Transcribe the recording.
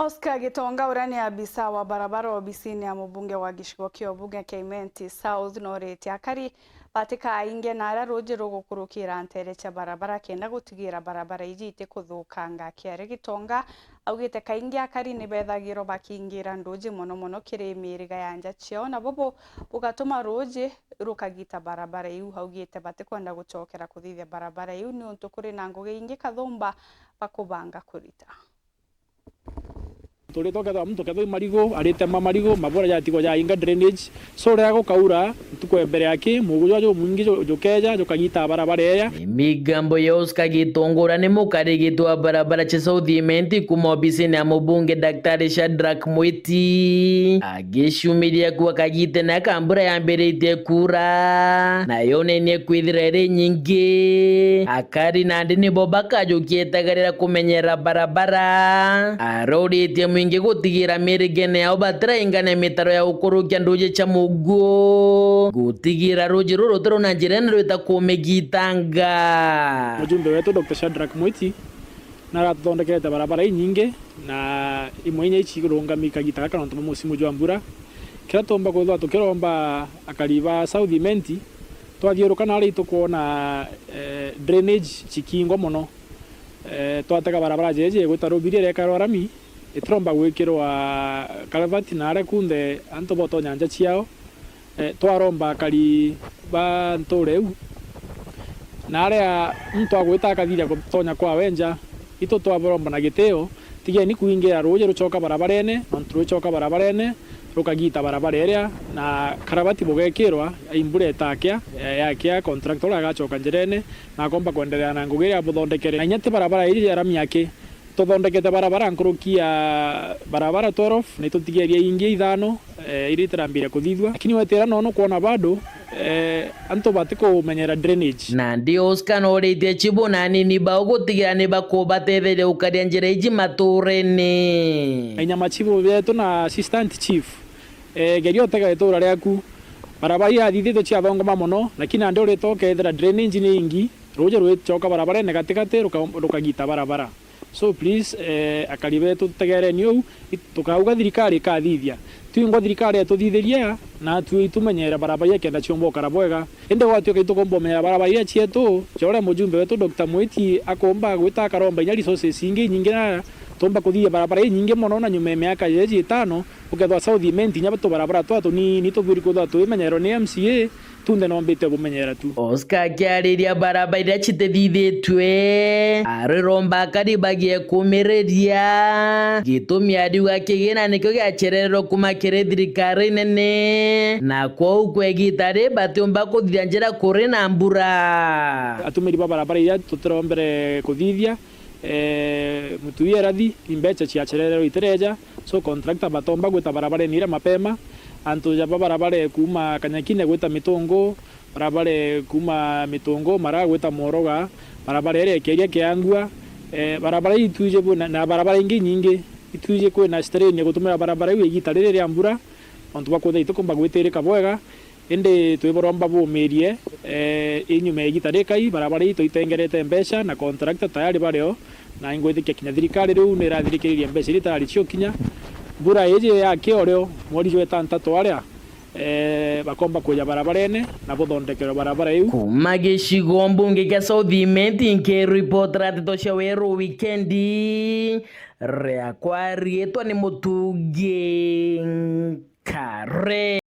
Oscar Gitonga urani abisa wa barabara obisini ya mbunge wa gicigo kio bunge kia Imenti South norete akari batika ainge nara roje gukurukira ntere cha barabara kenda gutigira barabara iji ite kuthukanga kiare. Gitonga augite kainge akari nibethagiro bakingira ndoji mono kire miriga yanja cio na bobo ugatuma roje rukagita barabara iu. Augite batikwenda gucokera kuthithia barabara iu ni untu kuri na ngugi ingi kathumba bakubanga kurita. Tuli toka mtu kadho marigo aritema marigo mabora ya tiko ya inga drainage so rego kaura tuko mbere yake mugujo jo mwingi jokeja jokagita barabara ya migambo ya Oscar Gitonga ni mukarigitwa barabara cha South Imenti kuma obisini ya mbunge Daktari Shadrack Mwiti agishumiria kuwa kagite na kambura ya mbere ite kura na yone ni kwithirere nyingi akari nandi ni bobaka jokietagarira kumenyera barabara arori mwingi gutigira mirigene yao batiraingane mitaro ya ukurukia ndoje cha mugo gutigira roji roro toro na njirene rwita kumegitanga. Mujumbe wetu Dr. Shadrack Mwiti narathondekete barabara nyingi na imwenye ichirungamika gitaka kantu musimu jwa mbura kira tomba kuthwa tukiromba akariba South Imenti twathiuruka na ari tukuona drainage chikingo muno twataka barabara jeje gwitarubirie reka rorami itromba gwikirwa karavati na are kunde anto boto nyanja ciao twaromba kali ba ntoreu na are mtu agwita akathira gutonya kwa wenja ito twaboromba na giteo tigia ni kuingira roje rucoka barabarene ontu rucoka barabarene rukagita barabara area na karavati bugekirwa imbure takia yakia contractor agacoka njirene na komba kuendelea na ngugi ya buthondekere na nyati barabara iri ya rami yake tuthondekete barabara nkurukia barabara 12 ni tutigeria ingi ithano iri tirambire kuthithwa lakini wetera nono kuona bado anto batiko menyera drainage na ndi Oscar norite chibona nini ba gutigira ni bakubatethele ukaria njira iji maturene inyama chifu betu na assistant chief gerio tega itura riaku barabara ya thithito cia thongoma muno lakini andi uri tokethera drainage ni ingi roje rwicoka barabara ne katikati rukagita barabara. So please akaribe tutegere niu tukauga thirikari kathithia twingo thirikari tuthithiria na tuitumenyera barabara yake nda chiombo karabwega ende watio kaitukombomera barabara ya chietu chore mujumbe wetu Dr. Mwiti akomba gwita karomba inya resources ingi nyingi na tomba kuthia barabara nyingi muno na nyume miaka yeji 5 ukethwa South Imenti nya batu barabara twatu ni tubiri kuthwa tuimenyero ni MCA tunde nombite gumenyera tu. Oscar kiariria barabara ira chitethithitwe ariromba karibagie kumireria gitumi adiwa kigina nikyo giachererwo kuma kire thirikari nene na kwa ukwegitari batiomba kuthia njira kuri na mbura atumiri barabara ira tutirombere kuthithia mutuia rathi imbecha chiachererwo itereja so contractor batomba gwita barabara nira mapema antu ya barabara kuma Kanyakine gwita mitongo barabara kuma mitongo mara gwita moroga barabara ere keria kiangua barabara ituje na barabara ingi nyingi ituje ko na strain gutumira barabara iwe gitarire ria mbura ontu bakothe itukomba gwitere kabwega ende tweboromba bumirie inyume gitare kai barabara ito itengerete mbeca na contractor tayari bareo na ingwethikia kinya thirikari riu ni rathirikiria mbeca ritari cio kinya mbura yeje yake oreo mweri jwe tantatu aria bakomba kuja barabarene na buthondekero barabara iu kuma gicigo mbunge kia South Imenti nke report ratito cia weru weekendi ria kwa rietwa ni Mutungi Kare.